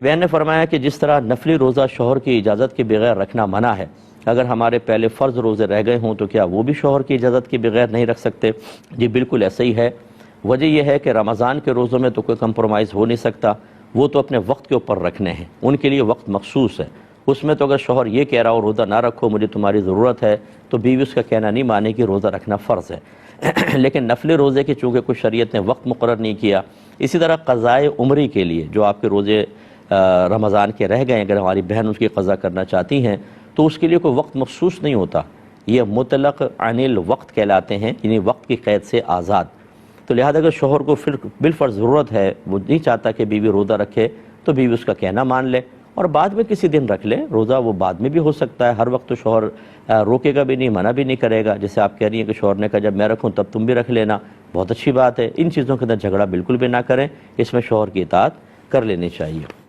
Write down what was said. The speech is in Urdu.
بہن نے فرمایا کہ جس طرح نفلی روزہ شوہر کی اجازت کے بغیر رکھنا منع ہے، اگر ہمارے پہلے فرض روزے رہ گئے ہوں تو کیا وہ بھی شوہر کی اجازت کے بغیر نہیں رکھ سکتے؟ جی بالکل ایسا ہی ہے۔ وجہ یہ ہے کہ رمضان کے روزوں میں تو کوئی کمپرومائز ہو نہیں سکتا، وہ تو اپنے وقت کے اوپر رکھنے ہیں، ان کے لیے وقت مخصوص ہے۔ اس میں تو اگر شوہر یہ کہہ رہا ہو روزہ نہ رکھو مجھے تمہاری ضرورت ہے، تو بیوی اس کا کہنا نہیں مانے کہ روزہ رکھنا فرض ہے۔ لیکن نفلی روزے کے چونکہ کوئی شریعت نے وقت مقرر نہیں کیا، اسی طرح قضائے عمری کے لیے جو آپ کے روزے رمضان کے رہ گئے، اگر ہماری بہن اس کی قضا کرنا چاہتی ہیں تو اس کے لیے کوئی وقت مخصوص نہیں ہوتا، یہ مطلق عن الوقت کہلاتے ہیں، یعنی وقت کی قید سے آزاد۔ تو لہذا اگر شوہر کو بالفرض ضرورت ہے، وہ نہیں چاہتا کہ بیوی روزہ رکھے، تو بیوی اس کا کہنا مان لے اور بعد میں کسی دن رکھ لے۔ روزہ وہ بعد میں بھی ہو سکتا ہے، ہر وقت تو شوہر روکے گا بھی نہیں، منع بھی نہیں کرے گا۔ جیسے آپ کہہ رہی ہیں کہ شوہر نے کہا جب میں رکھوں تب تم بھی رکھ لینا، بہت اچھی بات ہے۔ ان چیزوں کے اندر جھگڑا بالکل بھی نہ کریں، اس میں شوہر کی اطاعت کر لینی چاہیے۔